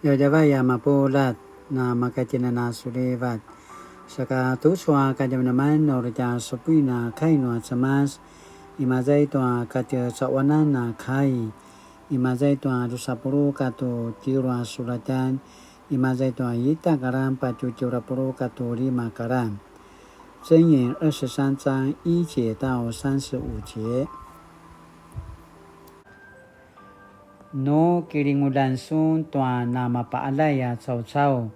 Yojavaya mapulat na makatina na sulivat. Saka tuswa kajam naman orja sopui na kai no atsamas. Imazay to katya sawanan na kai. Imazay to rusapuru kato tiro asulatan. Imazay to yita karam pachuchurapuru kato lima karam. 箴言23章1节到35节。No kiringulan sun tua na mapaalaya caw-caw.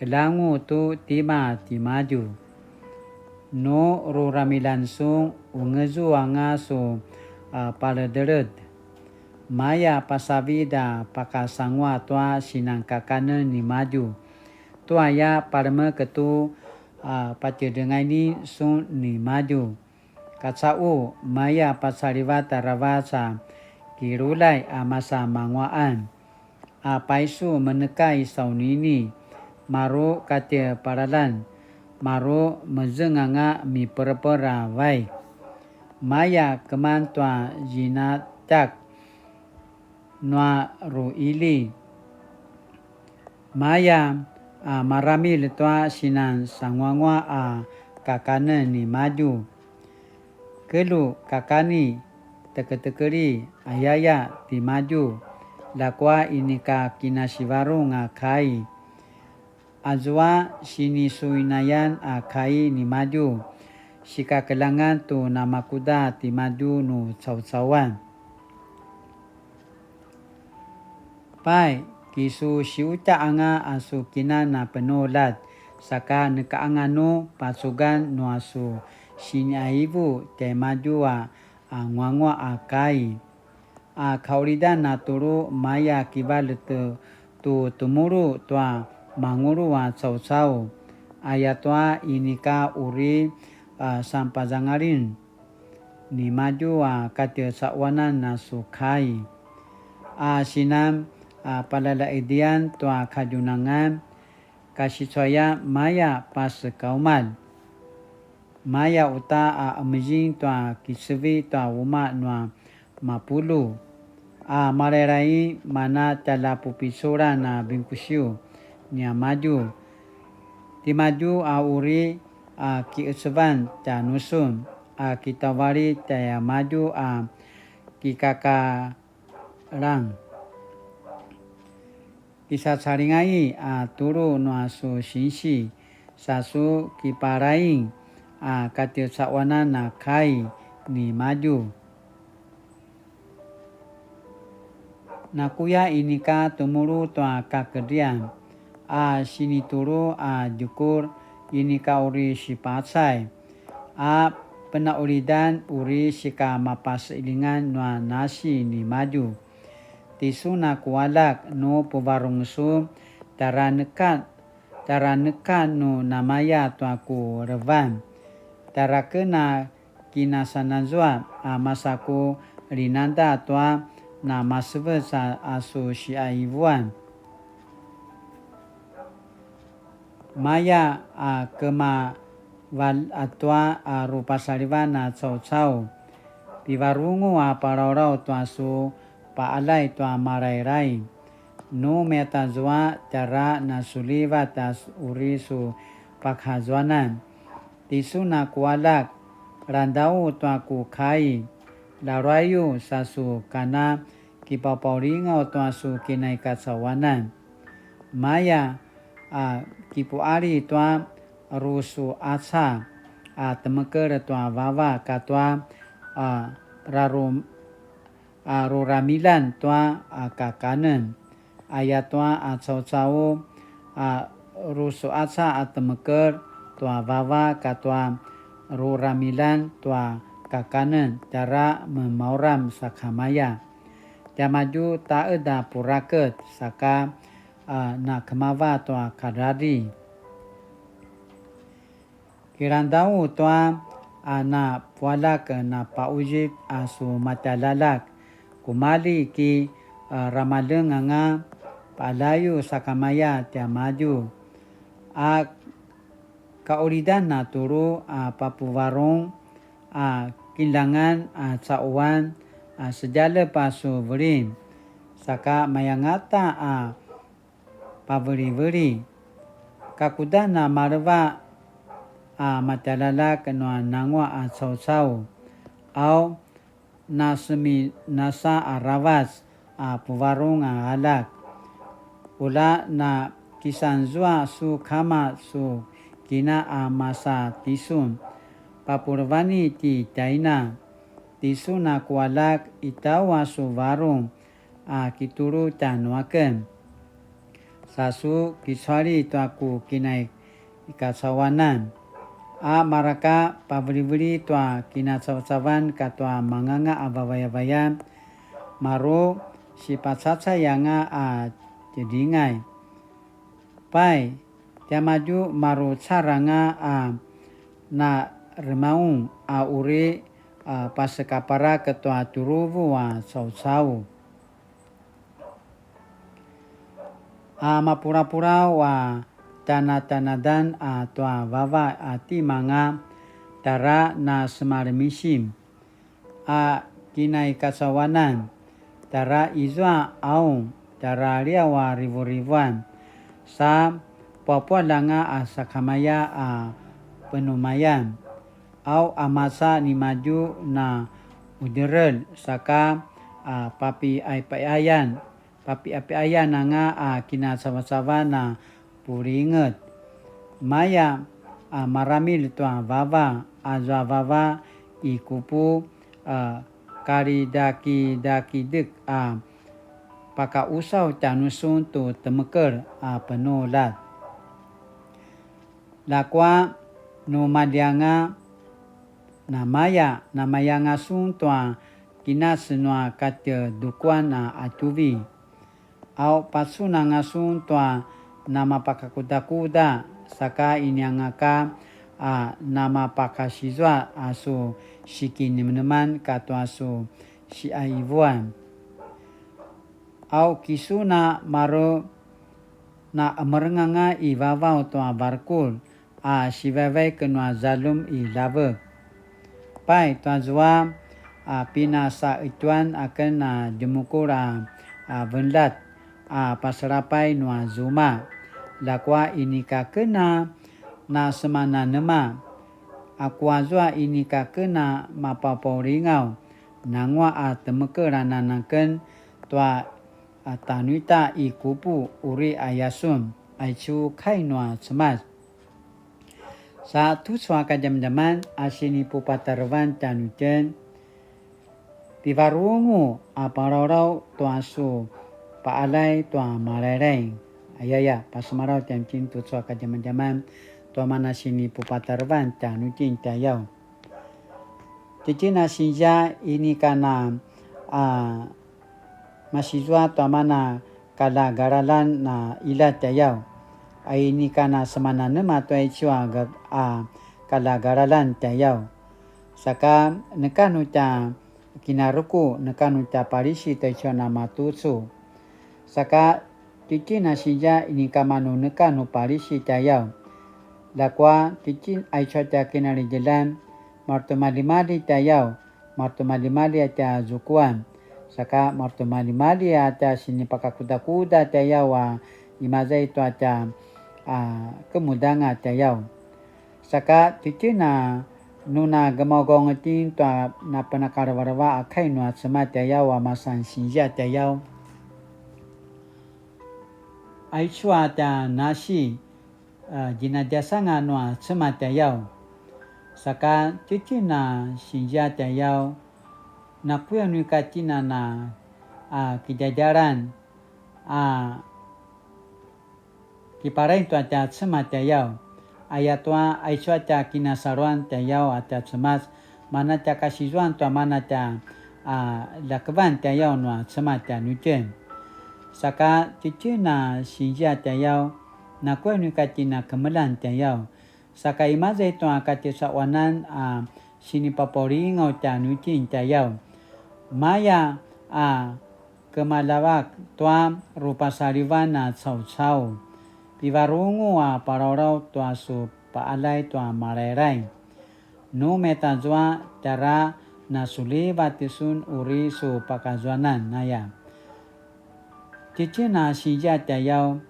Kelangu tu timaju. No ruramilan sun ungezu anga su paladeret. Maya pasavida pakasangwa tua sinangkakane ni maju. Tua ya parme ketu pacedengai ni sun ni maju. Katsau maya pasarivata ravasa kirulai masa mangwaan. Paisu menekai saunini. Maro kate paralan. Maro mezenganga mi perpera vai. Maya kemantua jinatak. Nua ruili. Maya marami letua sinan sangwangwa kakane ni maju. Kelu kakani teke-tekeri ayaya ti maju. Lakwa inika kinasivaru kai. Azwa sini suinayan kai ni maju. Sika kelangan tu namakuda ti maju nu caw-cawan. Pai kisu siuta anga asu kina na penolat. Saka nekaangano pasugan no asu sini aibu te maju ngwangwa kai. Kaulida na turu maya kibal tu tumuru tua manguru caw-caw. Ayatua inika uri sampazangarin. Ni maju katya sakwanan na sukai. Sinam palalaidian tua kajunangan kasiswaya maya pas kaumal. Maya uta amijing tua kisevi tua uma nua mapulu. Marerai mana tala pupisura na bingkusiu nia maju. Ti maju uri kiusevan ta nusun. Kitawari taya maju kikakarang. Kisah saringai turu no asu sinsi. Sasu kiparaing katya sakwana na kai ni maju. Nakuya inika tumuru tua kakedian. Sini turu jukur inika uri sipatsai. Penaulidan uri sika mapasilingan nua nasi ni maju. Tisu na kualak no pubarung su taranekan no namaya tuaku revan. Tarakena kinasanazwa masaku rinanda tua na masve sa asu siaivuan. Maya kema atua rupa salivana caw-caw. Pivarungu parorau tua su paalai tua marai-rai. No metazwa cara nasuliva tas urisu pakhazwanan. Tisu na kualak randau tua ku kai. Larayu sasu kana kipapauringo tua su kinai katsawanan. Maya kipuari tua rusu atsa. Temeker tua wawa katua ruramilan tua kakanen. Ayat tua caw-caw rusu atsa temeker tua wawa katua ruramilan tua kakanen. Cara memauram sakamaya. Jamaju taeda puraket saka na kemawa tua kadari. Kirandau tua na pualak na paujip asu matalalak. Kumali ki ramaleng nga palayu sakamaya tia maju. Kaulidan na turu papuwarong kilangan cauan sejala pasu verin. Saka mayangata paveri-veri kakudana marva matalala kanwa nangwa sau au nasa arawas puvarung alak ula na kisanzua su kama su kina masa tisun papurvani ti taina tisuna kualak itawa su varung kituru tanuaken sasu kiswari itu aku kinai ikasawanan maraka paberi-beri tua kinasawasawan katua manganga abawaya-bayan maru si pasatsa yanga jedingai pai tiamaju maru saranga na remaung uri pasekapara ketua turuvu sau-sau mapura-pura tanah-tanadan tua wawa timanga tara na semaremisim kinai kasawanan tara izwa aung tara liawa ribu-ribuan sa papua langa sakamaya penumayan au amasa ni maju na uderel saka papi ayan nanga kina sama-sama na puringet maya maramil tua baba azwa baba ikupu kari daki dek paka usau tanusun tu temeker penolat lakwa no madianga namaya ngasun tua kina senua kate dukuan atuvi au pasuna ngasun tua nama pakakuda-kuda saka inyangaka nama pakasizwa asu shikini meneman katu asu si aivuan au kisuna maro na merenganga ibavau tua barkul sivavai kenua zalum lave pai tua zua pina sa ituan akan jemukur vendat pasarapai nua zuma lakwa inika kena na semana nema akuazwa inika kena mapaporingau nangwa temekerananaken tua tanuita ikupu uri ayasun aicu kainua semas sa tuswa kajam-jaman asini pupatarvan tanujen tivarungu aparorau tuasu paalai tua marereng ayaya pasmarau tiam cintu tuswa kajam-jaman tua mana sini pupatarvan tanujen tayau cicina sinja ini kana masizwa tua mana kala garalan na ila tayau ini kana semana nema tua icua kala garalan tayau saka nekanu ta kinaruku nekanu ta parisi ta icua nama tusu saka cicina sinja ini kamanu nekanu parisi tayau lakwa cicin icua ta kinari jelan martu mali-mali tayau martu mali-mali ata zukuan saka martu mali-mali ata sini pakakuda-kuda tayau imazai tu ata kemudanga tayau saka cicina nuna gemogong tin tu na penakar-warwa akai nua sema tayau masan sinja tayau aicua ta nasi jinajasa nganua sema tayau saka cicina sinja tayau na puya nui katina na kijajaran kiparai tu ata sema tayau ayatua aicua ta kinasaruan tayau ata semas mana ta kasizuan tu mana ta lakban tayau nua sema ta nujen saka cicina sinja tayau na kuya nui katina kemelan tayau saka imazai tu kati sawanan sini paporingau ta nujen tayau maya kemalawak tua rupa sarivana sau-sau pivarungu parorau tua su paalai tua marerai nu metajua tara nasuli batisun uri su pakazwanan naya cicina sinja tayau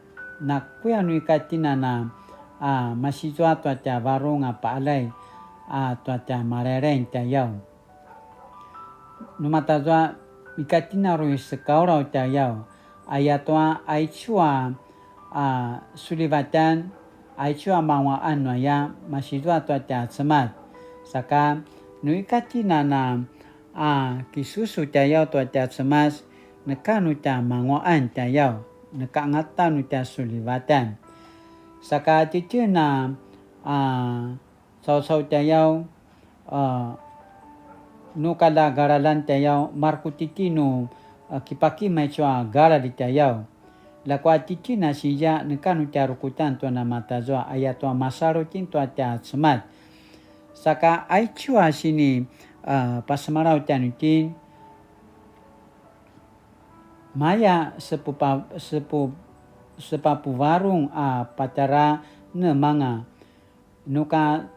na kuya nui katina na masijwa tua tia varung paalai tua tia marereng tia yau. Numata jwa ikatina rui sekaurau tia yau. Ayatua aichua sulivatan aichua mawa anwa ya masijwa tua tia semat. Saka nui katina na kisusu tia yau tua tia semas nekanu tia mangwaan tia yau. Nekangatan tia sulivatan. Saka titu na sau tia yau nukala garalan tia yau markutiti nu kipaki mai chua gara di tia yau. Lakwa titi na sija nekanu tia rukutan tua na mata zoa ayatua masarutin tua tia semat. Saka ai chua sini pasamarau tia nutin maya sepapu varung patara nemanga nuka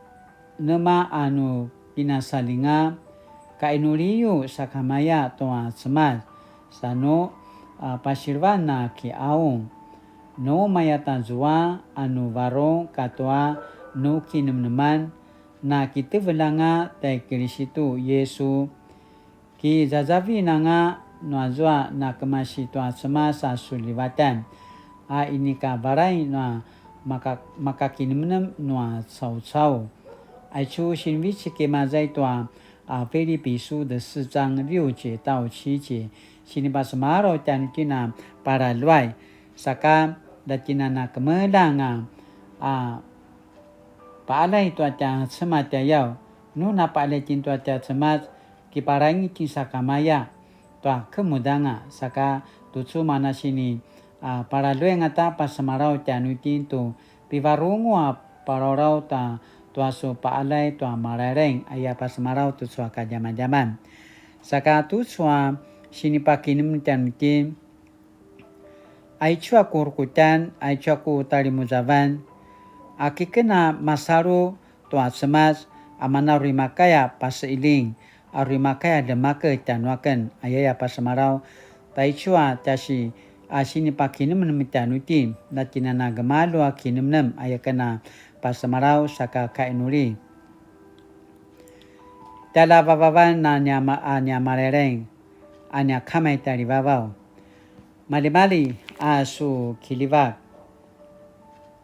nema anu pinasalinga kainuriyu sakamaya toa semat sano pasirwana ki aung no maya tanzua anu varong katoa no kinemneman na kita velanga tai Kirisitu Yesu ki zazavi nanga noazwa na kemasi toa semasa sulivatan ini ka barai na maka kinemnem noa sau aichu shinvi chike mazai toa Filipi书的4章6节到7节 sini pasemaro tan kina para luai saka datina na kemelanga paalai tua tia semat tia yau nu na paalai tin tua tia semat kiparangi tin sakamaya tua kemudanga saka tutsu mana sini para luai ngata pasemarau tia nutin tu pivarungu parorau ta tua su paalai tua marareng aya pasemarau tu sua ka jaman saka tu sua sini pakinim tan mutin aichua kurkutan aichua ku talimuzavan akikena masaru tua semas amana rimakaya pasailing rimakaya demaka tanwakan ayaya pasemarau taichua tasi sini pakinim mitanutin natinana gemalu akinimnem ayakana pasemarau saka kainuri tala babavan na nya marereng anya kamai tari babau malimali asu kilivak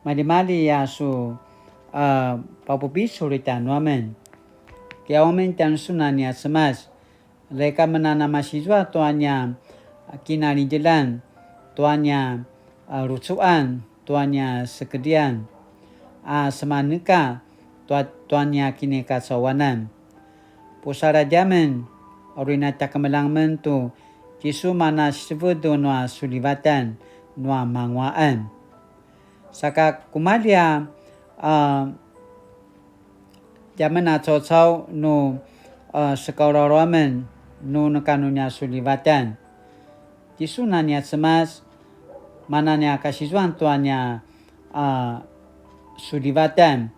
malimali asu papupisu ritan wamen kia wamen tan sunanya semas reka menana masijwa tuanya kinari jelan tuanya rusuan tuanya sekedian semanika tuanya kini kasawanan pusara jaman orina takamelang mentu kisu mana sevudu noa sulivatan noa mangwaan saka kumalia jaman atau no sekararamen no nekanunya sulivatan kisu nanya semas mananya kasizwan tuanya sulivatan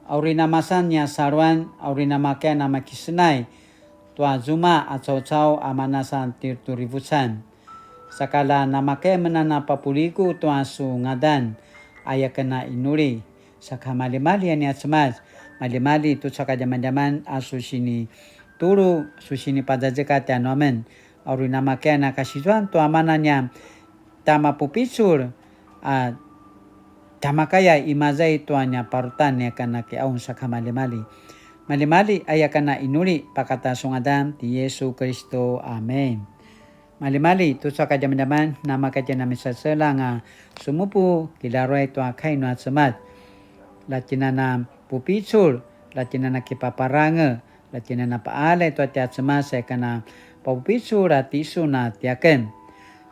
aurina masannya sarwan aurina makan nama kisenai tua zuma atau amanasan tirturivusan sakala namake menana papuliku tua su ngadan ayakena inuri saka mali ania semas mali tu saka jaman asu sini turu susini pada zekat nomen auri namake na kasizwan tu amananya tama pupisur tamakaya imazai tuanya parutan ya kana ke aun saka mali ayakana inuri pakata sungadan ti Yesu Kristo amen mali tu saka jaman nama kaja na misasela nga sumupu kilaroi tu akainu semat latinana pupicul latinana kipaparanga latinana paale tu tia semat sekana pupicul ratisu na tiaken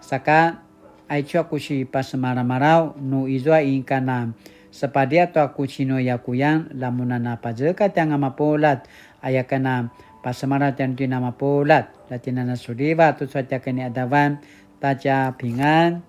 saka aichua kusi pasmaramarau nu izwa inkana sepadia tu aku cino yakuyang lamunana pajeka tiang amapolat ayakana pasamara tiang tina amapolat latinana sudiva tu satia keni adavan taja pingan